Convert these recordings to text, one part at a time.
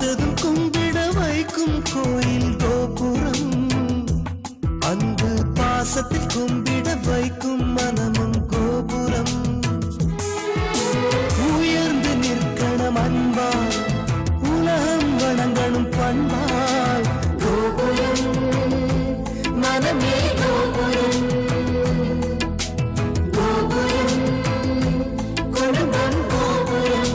பார்த்ததும் கும்பிட வைக்கும் கோயில் கோபுரம், அன்பு பாசத்தில் கும்பிட வைக்கும் மனமும் கோபுரம். உயர்ந்து நிற்கணும் அன்பால், உலகம் வணங்கணும் பண்பால். கோபுரம் மனமே கோபுரம், கோபுரம் குடும்பம் கோபுரம்.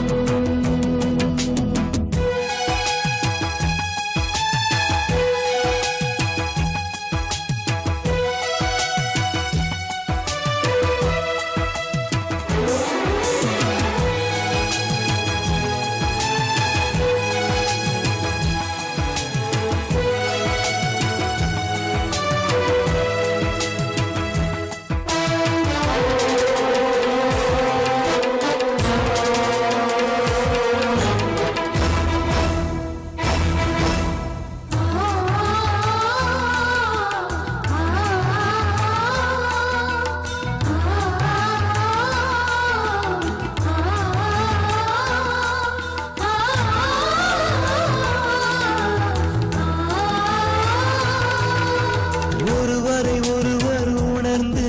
ஒருவரை ஒருவர் உணர்ந்து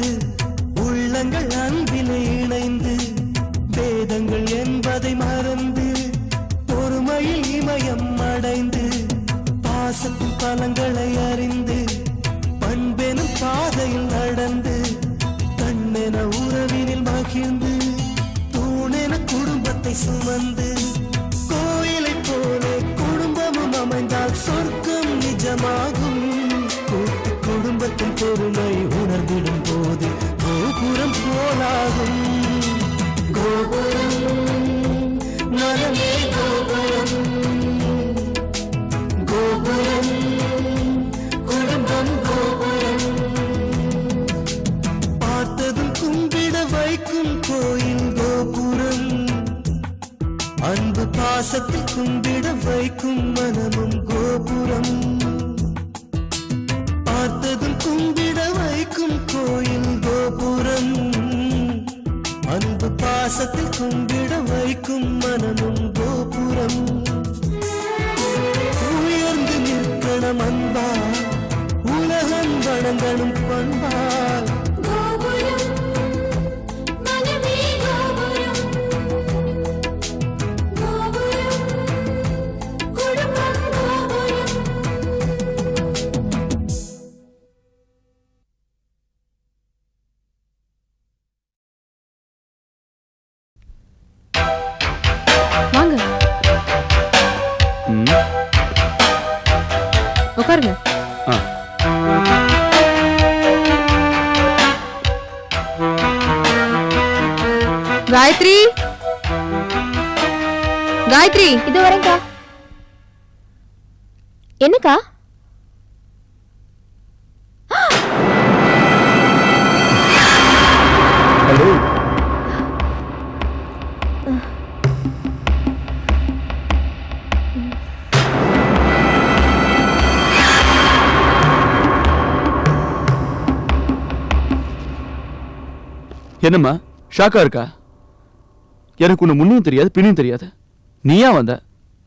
உள்ளங்கள் அன்பில் இணைந்து, வேதங்கள் என்பதை மறந்து பொறுமையில் இமயம் அடைந்து, பாசத்தின் பலங்களை அறிந்து பண்பெனும் பாதையில் நடந்து, கண்ணென உறவினில் மகிழ்ந்து தூணென குடும்பத்தை சுமந்து, கோயிலை போலே குடும்பமும் அமைந்தால் சொர்க்கம் நிஜமாகும். கூட்டு குடும்பத்தின் பொறுமை உணர்ந்திடும் போது கோபுரம் போலாகும். கோபுரம் மனமே கோபுரம், கோபுரம் குடும்பம் கோபுரம். பார்த்ததும் கும்பிட வைக்கும் கோயில் கோபுரம், அன்பு பாசத்தில் கும்பிட வைக்கும் மனமும் கோபுரம். பார்த்ததும் கும்பிட வைக்கும் கோயில் கோபுரம், அன்பு பாசத்தில் கும்பிட வைக்கும் மனமும் கோபுரம். உயர்ந்து நிற்கணும் அன்பால், உலகம் வணங்கணும் பண்பால். உட்காருங்க. காயத்ரி, காயத்ரி, இது வரேன்க்கா. என்னக்கா? ஹலோ. என்னம்மா ஷாக்கா இருக்கா? எனக்கு ஒண்ணு முன்னும் தெரியாது பின்னும் தெரியாது. நீயா வந்த,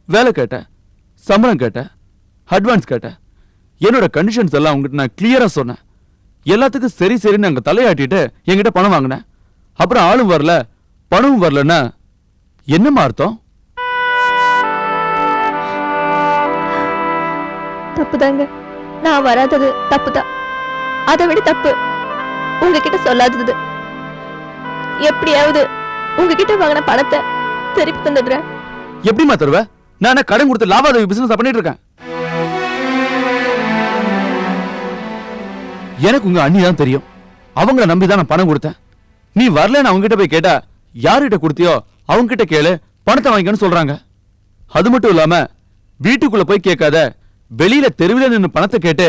வேலை கேட்ட, சம்பளம் கேட்ட, அட்வான்ஸ் கேட்ட, என்னோட கண்டிஷன்ஸ் எல்லாம் உங்ககிட்ட நான் கிளியரா சொன்னேன். எல்லாத்துக்கும் சரி சரின்னு அங்க தலையாட்டிட்டு என்கிட்ட பணம் வாங்கினேன். அப்புறம் ஆளும் வரல பணமும் வரலன்னா என்னம்மா அர்த்தம்? தப்புதாங்க, நான் வராதது தப்புதான். அதை விட தப்பு உங்ககிட்ட சொல்லாதது. எப்படியாவது உங்ககிட்ட வாங்கின பணத்தை திருப்பி தந்துடுறேன். எப்படிமா தருவ? நான் கடன் கொடுத்து லாபாதவி பிசினஸ் பண்ணிட்டு இருக்கேன். எனக்கு உங்க அண்ணி தான் தெரியும். அவங்கள நம்பிதான் நான் பணம் கொடுத்தேன். நீ வரலன்னு அவங்க கிட்ட போய் கேட்டா யாருகிட்ட கொடுத்தியோ அவங்க கிட்ட கேளு, பணத்தை வாங்கிக்கன்னு சொல்றாங்க. அது மட்டும் இல்லாம வீட்டுக்குள்ள போய் கேட்காத, வெளியில தெருவில நின்று பணத்தை கேட்டு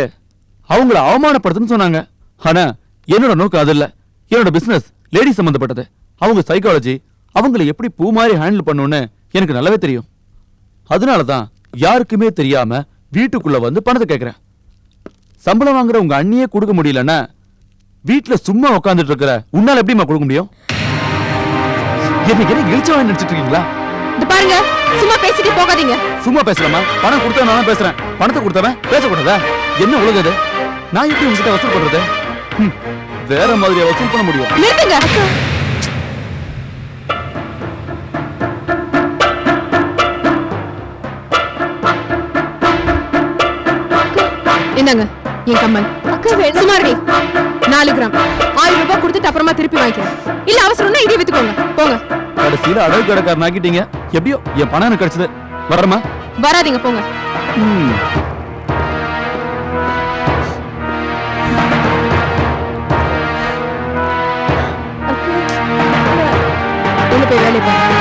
அவங்கள அவமானப்படுத்துன்னு சொன்னாங்க. ஆனா என்னோட நோக்கம் அது இல்ல. என்னோட பிசினஸ் லேடி சம்பந்தப்பட்டது. அவங்க சைக்காலஜி, அவங்களை எப்படி பூ மாதிரி ஹேண்டில் பண்ணணும்னு எனக்கு நல்லாவே தெரியும். அதனாலதான் யாருக்குமே தெரியாம வீட்டுக்குள்ள வந்து பணத்தை கேட்கிறேன். சம்பளம் வாங்குற உங்க அண்ணியே கொடுக்க முடியலன்னா வீட்டுல சும்மா உட்காந்துட்டு இருக்கிற உன்னால எப்படிமா கொடுக்க முடியும்? என்ன இழிச்சவன் நினைச்சிட்டு இருக்கீங்களா? பாருங்க, சும்மா பேசிட்டு போகாதீங்க. சும்மா பேசலாமா? பணம் கொடுத்தா நான் பேசுறேன், பணத்தை கொடுத்தவன் பேசக்கூடாதா? என்ன உலகம் இது? நான் எப்படி உங்ககிட்ட வசூல் பண்றது? வேற மாதிரியா வசூல் பண்ண முடியும்? நிறுத்துங்க. என்னங்க என் கம்மல். அக்கா வேணாம். சும்மா இருடி. 4 கிராம் 1000 ரூபாய் கொடுத்துட்டு அப்புறமா திருப்பி வாங்கிக்கிறேன். இல்ல அவசரம்னா இதை வித்துக்கோங்க. போங்க. கடைசியில அடகு கடைக்காரன் ஆக்கிட்டீங்க. எப்படியோ என் பணம் எனக்கு கிடைச்சது. வரமா? வராதீங்க போங்க. உள்ள போய் வேலையை பாருங்க.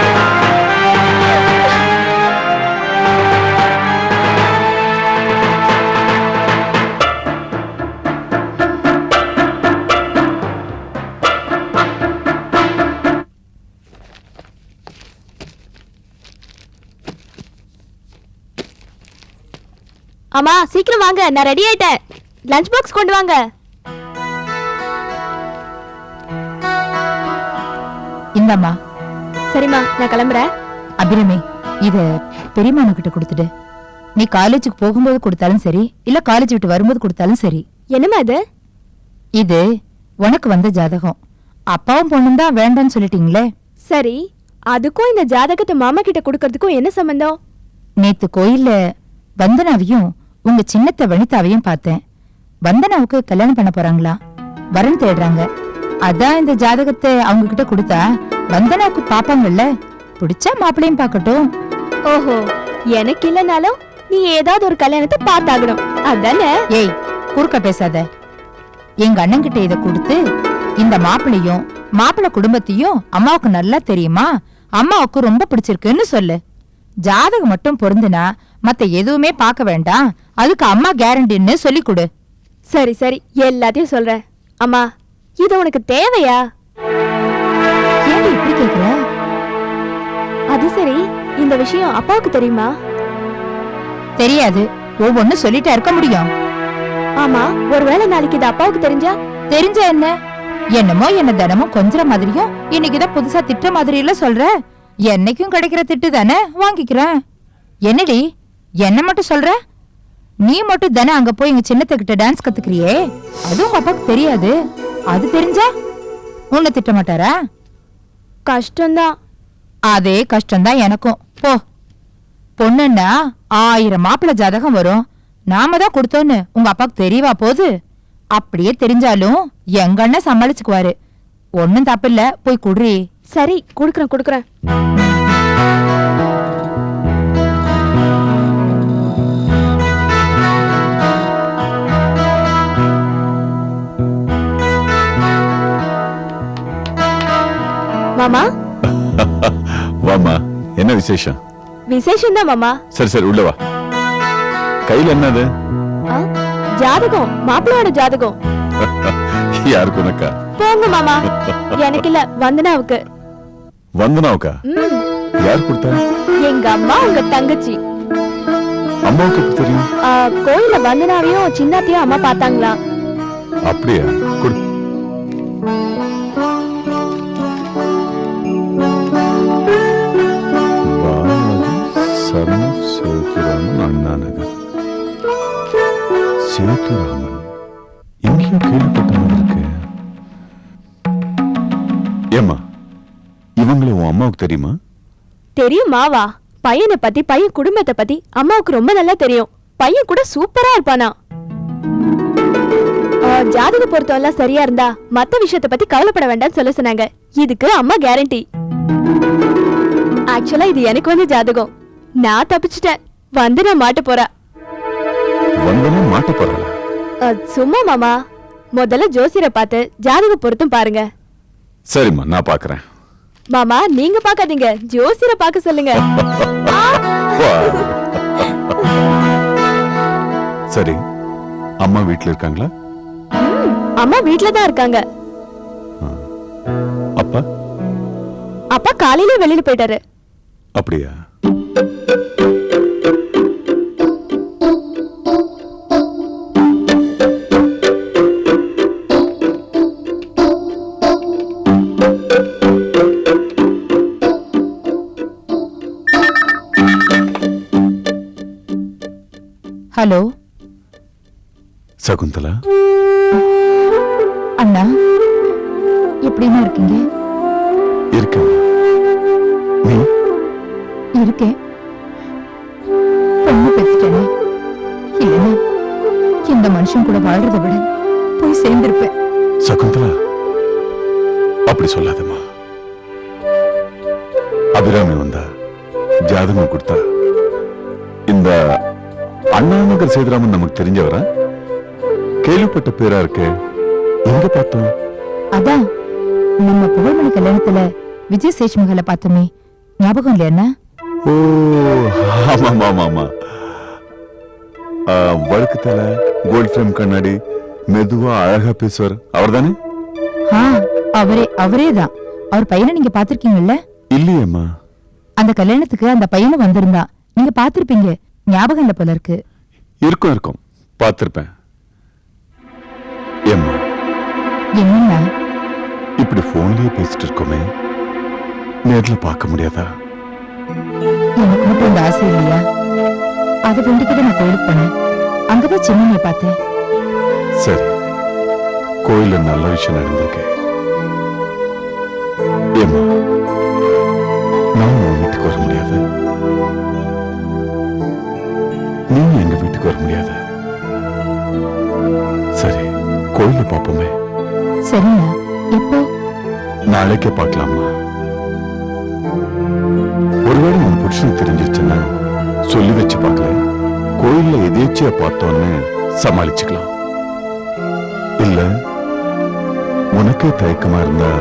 அம்மா சீக்கிரம் வாங்க, நான் ரெடி ஆயிட்டேன். லஞ்ச் பாக்ஸ் கொண்டு வாங்க. இந்தாம்மா. சரிம்மா, நான் கிளம்புறேன். அபிரமே, இத பெரியம்மா கிட்ட கொடுத்துடு. நீ காலேஜுக்கு போகும்போது கொடுத்தாலும் சரி, இல்ல காலேஜ் விட்டு வரும்போது கொடுத்தாலும் சரி. என்னம்மா இது? இது உனக்கு வந்த ஜாதகம். அப்பாவும் பொண்ணும் தான் வேண்டான்னு சொல்லிட்டீங்களே. சரி, அதுக்கும் இந்த ஜாதகத்தை மாமா கிட்ட கொடுக்கறதுக்கும் என்ன சம்பந்தம்? நேத்து கோயில்ல வந்தனாவையும் உங்க சின்னத்த வனிதாவையும் பார்த்தேன். வந்தனாவுக்கு கல்யாணம் பண்ண போறாங்களா, வரன் தேடுறாங்க. அதான் இந்த ஜாதகத்தை அவங்க கிட்ட கொடுத்தா வந்தனாவுக்கு பாப்பாங்கல்ல, பிடிச்சா மாப்பிளையும் பார்க்கட்டும். ஓஹோ, எனக்கு இல்லனாலும் நீ ஏதாவது ஒரு கல்யாணத்தை பார்த்தாகணும் அதானே? ஏய், குறுக்க பேசாத. எங்க அண்ணன் கிட்ட இத கொடுத்து இந்த மாப்பிளையும் மாப்பிள்ளை குடும்பத்தையும் அம்மாவுக்கு நல்லா தெரியுமா, அம்மாவுக்கு ரொம்ப பிடிச்சிருக்குன்னு சொல்லு. ஜாதகம் மட்டும் பொருந்துனா மத்த எதுவுமே பார்க்க வேண்டாம், அதுக்கு அம்மா கேரண்டின்னு சொல்லி கொடு. சரி சரி, எல்லாத்தையும் சொல்றேன். அம்மா, இது உனக்கு தேவையா? ஏன் இப்படி கேக்குற? அது சரி, இந்த விஷயம் அப்பாவுக்கு தெரியுமா? தெரியாது. ஒவ்வொன்னு சொல்லிட்டா இருக்க முடியும். ஆமா, ஒருவேளை நாளைக்கு இது அப்பாவுக்கு தெரிஞ்சா? தெரிஞ்சா என்ன? என்னமோ என்ன தினமும் கொஞ்சற மாதிரியும் இன்னைக்குதான் புதுசா திட்ட மாதிரி இல்ல சொல்ற. என்னைக்கும் கிடைக்கிற திட்டு தானே வாங்கிக்கிறேன். என்னடி என்ன மட்டும் சொல்ற? நீ மட்டும் தானே அங்க போய் எங்க சின்னத்துக்கிட்ட டான்ஸ் கத்துக்கிறியே, அது உங்க அப்பாவுக்கு தெரியாது. அது தெரிஞ்சா உன்னை திட்ட மாட்டாரா? கஷ்டம்தான். அதே கஷ்டம்தான் எனக்கும். போ. பொண்ணுன்னா 1000 மாப்பிள்ளை ஜாதகம் வரும். நாம தான் கொடுத்தோன்னு உங்க அப்பாவுக்கு தெரியவா போகுது? அப்படியே தெரிஞ்சாலும் எங்க அண்ணன் சமாளிச்சுக்குவாரு. ஒன்னும் தப்பில்ல, போய் குடுறி. சரி, குடுக்கறேன் குடுக்கறேன். மாமா. வாமா, என்ன விசேஷம்? விசேஷம் தான் மாமா. சரி சரி, உள்ள வா. கையில என்னது? ஜாதகம், மாப்பிள்ளையோட ஜாதகம். யாருக்கு? உனக்கா? போங்க மாமா, எனக்கு இல்ல, வந்தனாவுக்கு. வந்தனாவுக்கா? யார் கொடுத்தா? எங்க அம்மா, உங்க தங்கச்சி. அம்மாவுக்கு எப்படி தெரியும்? கோயில்ல வந்தனாவையும் சின்னத்தையும் அம்மா பார்த்தாங்களா? அப்படியா? கொடு. சேத்துராமன், அண்ணா நகர். சேத்துராமன் எங்கேயோ கேள்விப்பட்ட மாதிரி இருக்கு. ஏம்மா, இவங்களே உன் அம்மாவுக்கு தெரியுமா? தெரியுமாவா? பையனை பத்தி, பையன் குடும்பத்தை பத்தி அம்மாவுக்கு ரொம்ப நல்லா தெரியும். பையன் கூட சூப்பரா இருப்பானா. ஜாதக பொருத்தம் எல்லாம் சரியா இருந்தா மத்த விஷயத்தை பத்தி கவலைப்பட வேண்டாம்னு சொல்ல சொன்னாங்க. இதுக்கு அம்மா கேரண்டி. ஆக்சுவலா இது எனக்கு வந்து ஜாதகம். நான் தப்பிச்சிட்டேன். வந்தனா மாட்ட போறா. வந்தனா மாட்ட போறா? சும்மா மாமா, முதல்ல ஜோசியரை பார்த்து ஜாதக பொருத்தம் பாருங்க. சரிம்மா, நான் பாக்குறேன். மாமா, நீங்க பாக்காதீங்க, ஜோசியரை பார்க்க சொல்லுங்க. சரி, அம்மா வீட்ல இருக்காங்களா? அம்மா வீட்ல தான் இருக்காங்க. அப்பா? அப்பா காலையில வெளியில போயிட்டாரு. அப்படியா? ஹலோ சகுந்தலா, அண்ணா, எப்படின்னா இருக்கீங்க? இருக்கேன். நீ? இருக்கேன். பொண்ணு பெத்துட்டேனே, இல்லைன்னா இந்த மனுஷன் கூட வாழ்றதை விட போய் சேர்ந்திருப்பேன். சகுந்தலா, அப்படி சொல்லாதம்மா. அபிராமி வந்தா, ஜாதகம் கொடுத்தா. இந்த அண்ணாநகர் சேதுராமன் நமக்கு தெரிஞ்சவரா? கேள்விப்பட்ட பேரா இருக்கு. எங்க பார்த்தோம்? அதான் நம்ம புகழ்மணி கல்யாணத்துல விஜய் சேஷ்மகளை பார்த்தோமே, ஞாபகம் இல்லையா? ஓ, ஆமா ஆமா ஆமா. வழக்கத்துல கோல்ட் ஃப்ரேம் கண்ணாடி, மெதுவா அழகா பேசுவார், அவர்தானே? அவரே தான். அவர் பையனை நீங்க பாத்திருக்கீங்கல்ல? இல்லையேம்மா. அந்த கல்யாணத்துக்கு அந்த பையனும் வந்திருந்தா, நீங்க பாத்திருப்பீங்க. ஞாபகம் இல்ல போல இருக்கு. இருக்கும் பார்த்திருப்பேன். ஏம்மா, என்னன்னா இப்படி போன்லயே பேசிட்டு இருக்கோமே, நேர்ல பார்க்க முடியாதா? எனக்கு மட்டும் இந்த ஆசை இல்லையா? அதை வேண்டிக்கிட்ட நான் கோயிலுக்கு போனேன். அங்கதான் சின்னம்மைய பார்த்தேன். சரி, கோயில்ல நல்ல விஷயம் நடந்திருக்கு. ஏம்மா, நான் உன் வீட்டுக்கு வர முடியாது, நீ எங்க வீட்டுக்கு வர முடியாது. சரி, கோயில பாப்போமே. சரிண்ணா, எப்போ? நாளைக்கே பார்க்கலாமா? ஒருவேளை உன் புருஷனுக்கு தெரிஞ்சிருச்சுன்னா சொல்லி வச்சு பார்க்கல, கோயில்ல எதேச்சியா பார்த்தோன்னு சமாளிச்சுக்கலாம். இல்ல உனக்கே தயக்கமா இருந்தா?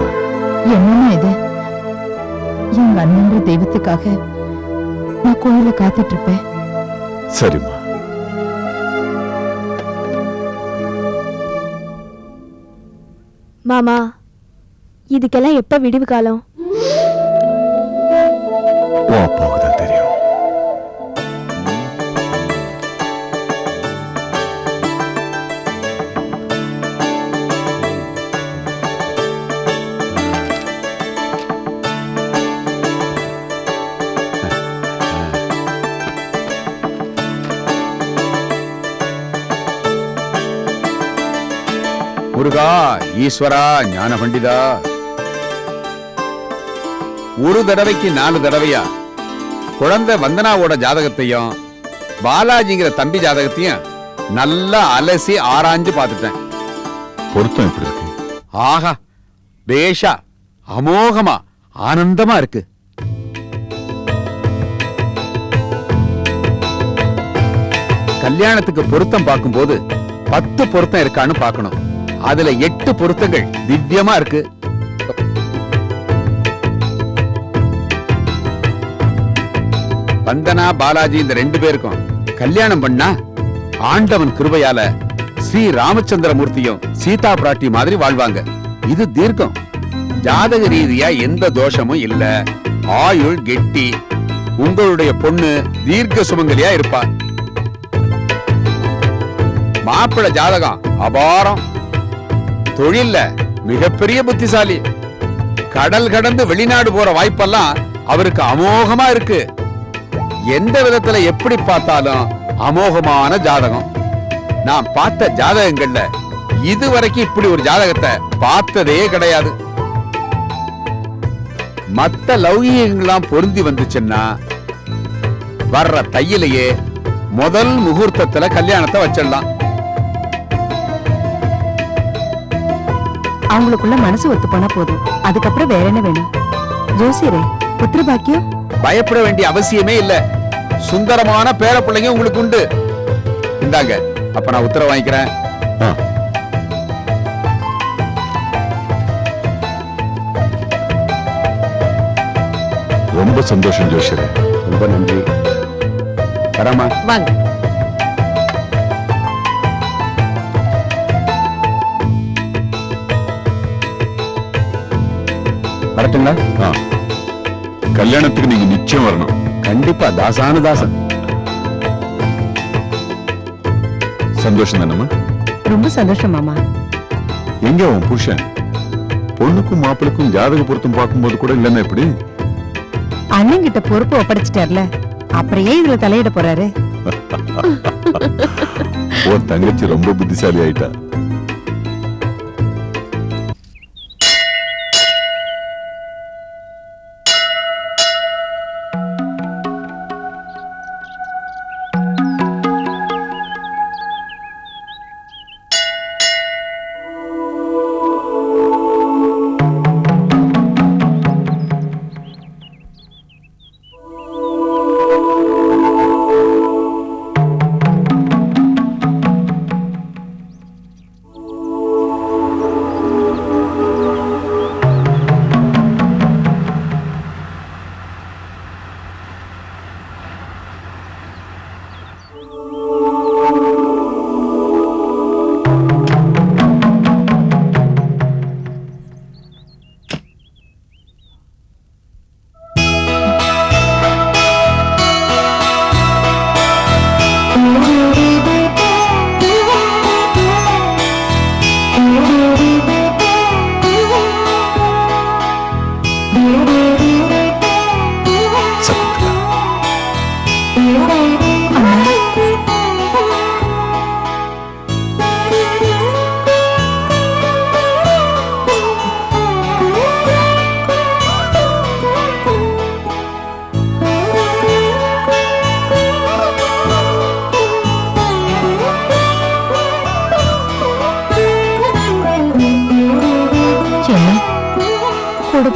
என்னன்னா இது? எங்க அண்ணன்ற தெய்வத்துக்காக நான் கோயில காத்துட்டு இருப்பேன். சரிம்மா. மாமா, இதுக்கெல்லாம் எப்ப விடிவு காலம்? உன் அப்பாவுக்கு தான் தெரியும். முருகா, ஈஸ்வரா, ஞான பண்டிதா, ஒரு தடவைக்கு 4 தடவையா குழந்தை வந்தனாவோட ஜாதகத்தையும் பாலாஜிங்கிற தம்பி ஜாதகத்தையும் நல்லா அலசி ஆராய்ஞ்சு பார்த்துட்டேன். பொருத்தம் எப்படி இருக்கு? ஆஹா, பேஷா, அமோகமா, ஆனந்தமா இருக்கு. கல்யாணத்துக்கு பொருத்தம் பார்க்கும்போது 10 பொருத்தம் இருக்கான்னு பார்க்கணும். அதுல 8 பொருத்தங்கள் திவ்யமா இருக்கு. வந்தனா, பாலாஜி இந்த 2 பேருக்கும் கல்யாணம் பண்ணா ஆண்டவன் கிருபையால ஸ்ரீ ராமச்சந்திரமூர்த்தியும் சீதா பிராட்டி மாதிரி வாழ்வாங்க. இது தீர்க்கம். ஜாதக ரீதியா எந்த தோஷமும் இல்ல. ஆயுள் கெட்டி. உங்களுடைய பொண்ணு தீர்க்க சுமங்கலியா இருப்பா. மாப்பிள ஜாதகம் அபாரம். தொழில்ல மிகப்பெரிய புத்திசாலி. கடல் கடந்து வெளிநாடு போற வாய்ப்பெல்லாம் அவருக்கு அமோகமா இருக்கு. எந்த விதத்துல எப்படி பார்த்தாலும் அமோகமான ஜாதகம். நான் பார்த்த ஜாதகங்கள்ல இதுவரைக்கும் இப்படி ஒரு ஜாதகத்தை பார்த்ததே கிடையாது. மத்த லௌகிகங்கள்லாம் பொருந்தி வந்துச்சுன்னா வர்ற தையிலேயே முதல் முகூர்த்தத்துல கல்யாணத்தை வச்சிடலாம். அவங்களுக்குள்ள மனசு ஒத்து போனா போதும். அதுக்கப்புறம் வேற என்ன வேணும்? ஜோசியரே, புத்திர பாக்கியம்? பயப்பட வேண்டிய அவசியமே இல்ல. சுந்தரமான பேர பிள்ளைங்க உங்களுக்கு உண்டு. இந்தாங்க, அப்ப நான் உத்தரவு வாங்கிக்கிறேன். ரொம்ப சந்தோஷம் ஜோஷியரே. ரொம்ப நன்றி. வரமா? வாங்க. வரட்டுங்களா? கல்யாணத்துக்கு நீங்க நிச்சயம் வரணும். கண்டிப்பா. தாசானு தாசன். சந்தோஷம் தானம்மா? ரொம்ப சந்தோஷம் மாமா. எங்க உன் புருஷன்? பொண்ணுக்கும் மாப்பிளுக்கும் ஜாதக பொருத்தம் பார்க்கும்போது கூட இல்லைன்னா எப்படி? அண்ணன் கிட்ட பொறுப்பு ஒப்படைச்சிட்டார்ல, அப்புறம் ஏன் இதுல தலையிட போறாரு? உன் தங்கச்சி ரொம்ப புத்திசாலி ஆயிட்டா.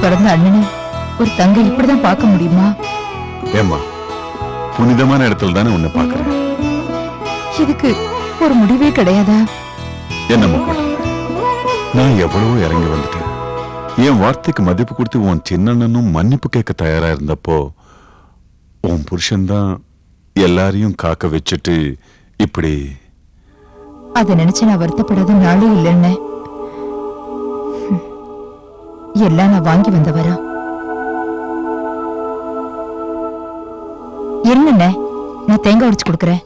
பிறந்த அண்ணனை ஒரு தங்கை இப்படிதான் பார்க்க முடியுமா? ஏம்மா, புனிதமான இடத்துல தானே உன்னை பார்க்கிறேன். இதுக்கு ஒரு முடிவே கிடையாதா? என்னம்மா பண்றது? நான் எவ்வளவோ இறங்கி வந்துட்டேன். என் வார்த்தைக்கு மதிப்பு கொடுத்து உன் சின்னண்ணனும் மன்னிப்பு கேட்க தயாரா இருந்தப்போ உன் புருஷன்தான் எல்லாரையும் காக்க வச்சுட்டு இப்படி. அதை நினைச்சு நான் வருத்தப்படாத நாளே இல்லைன்னு. எல்லாம் நான் வாங்கி வந்தவரா? இருங்கண்ணே, நான் தேங்காய் உடைச்சு கொடுக்கறேன்.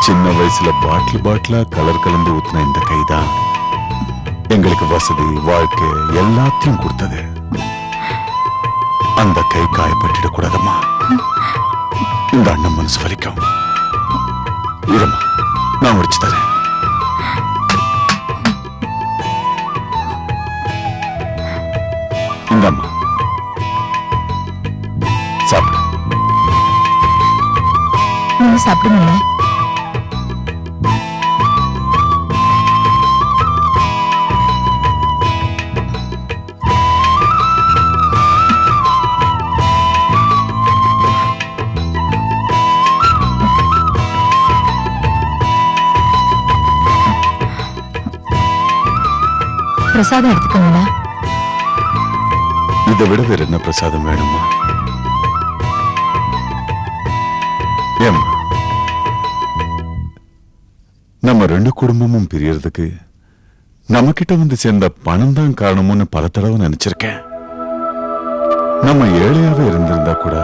சின்ன வயசுல பாட்டிலா கலர் கலந்து ஊத்தின இந்த கைதான் எங்களுக்கு வசதி, வாழ்க்கை எல்லாத்தையும் கொடுத்தது. அந்த கை காயப்பட்டுடக் கூடாதம்மா. இந்த அண்ணன் மனசு வலிக்கும். இருமா, நான் உடைச்சு தரேன். இந்தம்மா, சாப்பிடு. நீங்க சாப்பிடுங்க. பிரசாதம் எடுத்துக்கோங்களா? இதை விட வேற என்ன பிரசாதம் வேணுமா? ஏம்மா, நம்ம ரெண்டு குடும்பமும் பிரியறதுக்கு நம்ம கிட்ட வந்து சேர்ந்த பணம் தான் காரணம்னு பல தடவை நினைச்சிருக்கேன். நம்ம ஏழையாவே இருந்திருந்தா கூட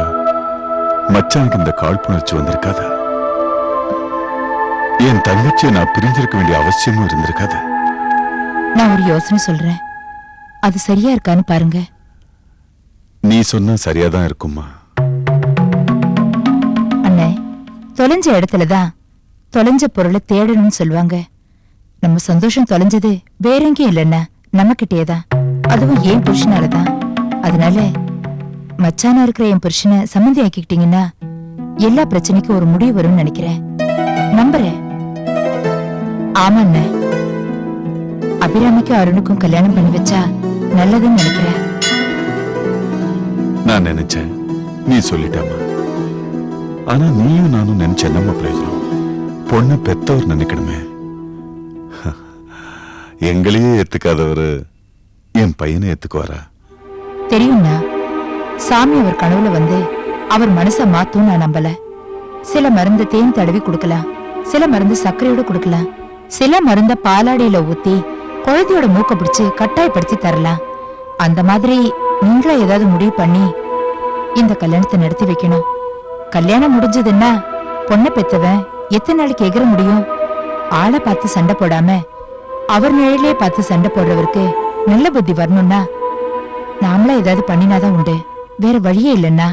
மச்சானுக்கு இந்த காழ்ப்புணர்ச்சி வந்திருக்காது. என் தங்கச்சியை நான் பிரிஞ்சிருக்க வேண்டிய அவசியமும் இருந்திருக்காது. நான் ஒரு யோசனை சொல்றேன், அது சரியா இருக்கான்னு பாருங்க. நீ சொன்னா சரியாதான் இருக்குமா? அண்ணே, தொலைஞ்ச இடத்துலதான் தொலைஞ்ச பொருளை தேடணும்னு சொல்லுவாங்க. நம்ம சந்தோஷம் தொலைஞ்சது வேற எங்கேயும் இல்லைன்னா நம்ம கிட்டேதான், அதுவும் ஏன் புருஷனாலதான். அதனால மச்சானா இருக்கிற என் புருஷனை சம்மந்தி ஆக்கிக்கிட்டீங்கன்னா எல்லா பிரச்சனைக்கும் ஒரு முடிவு வரும்னு நினைக்கிறேன். நம்புறேன். ஆமா அண்ணே, அபிராமிக்கும் அருணுக்கும் கல்யாணம் பண்ணி வச்சா நல்லதுன்னு நினைக்கிறேன். நான் நினைச்சேன், நீ சொல்லிட்டாமா. ஆனா நீயும் நானும் நினைச்ச நம்ம பிரயோஜனம். பொண்ணு பெத்தவர் நினைக்கணுமே. எங்களையே ஏத்துக்காதவரு என் பையனை ஏத்துக்குவாரா? தெரியும்னா, சாமி அவர் கனவுல வந்து அவர் மனசை மாத்தும் நான் நம்பல. சில மருந்து தேன் தடவி கொடுக்கலாம், சில மருந்து சர்க்கரையோட கொடுக்கலாம், சில மருந்த பாலாடியில ஊத்தி குழந்தையோட மூக்க பிடிச்சு கட்டாயப்படுத்தி தரலாம். அந்த மாதிரி நீங்களா ஏதாவது முடிவு பண்ணி இந்த கல்யாணத்தை நடத்தி வைக்கணும். கல்யாணம் முடிஞ்சதுன்னா பொண்ணை பெத்தவன் எத்தனை நாளைக்கு எகிற முடியும்? ஆளை பார்த்து சண்டை போடாம அவர் நிழலே பார்த்து சண்டை போடுறவருக்கு நல்ல புத்தி வரணும்னா நாமளா ஏதாவது பண்ணினாதான் உண்டு, வேற வழியே இல்லைன்னா.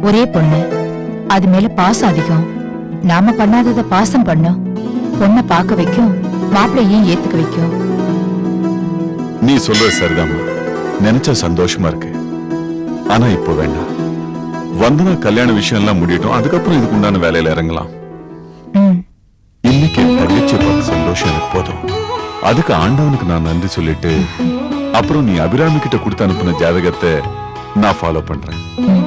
ஒரே பொண்ணு, அது மேல பாசம் அதிகம். நாம பண்ணாதத பாசம் பண்ணும். பொண்ணை பார்க்க வைக்கும், மாப்பிள்ளையும் ஏத்துக்க வைக்கும். நீ சொல்ற சரிதாம்மா, நினைச்சா சந்தோஷமா இருக்கு. ஆனா இப்போ வேண்டாம். வந்தனா கல்யாண விஷயம் எல்லாம் முடியட்டும், அதுக்கப்புறம் இதுக்கு உண்டான வேலையில இறங்கலாம். ம், இன்னைக்கு என் தங்கச்சியை பார்த்து சந்தோஷம் எனக்கு போதும். அதுக்கு ஆண்டவனுக்கு நான் நன்றி சொல்லிட்டு அப்புறம் நீ அபிராமி கிட்ட கொடுத்து அனுப்பின ஜாதகத்தை நான் ஃபாலோ பண்றேன். ம்.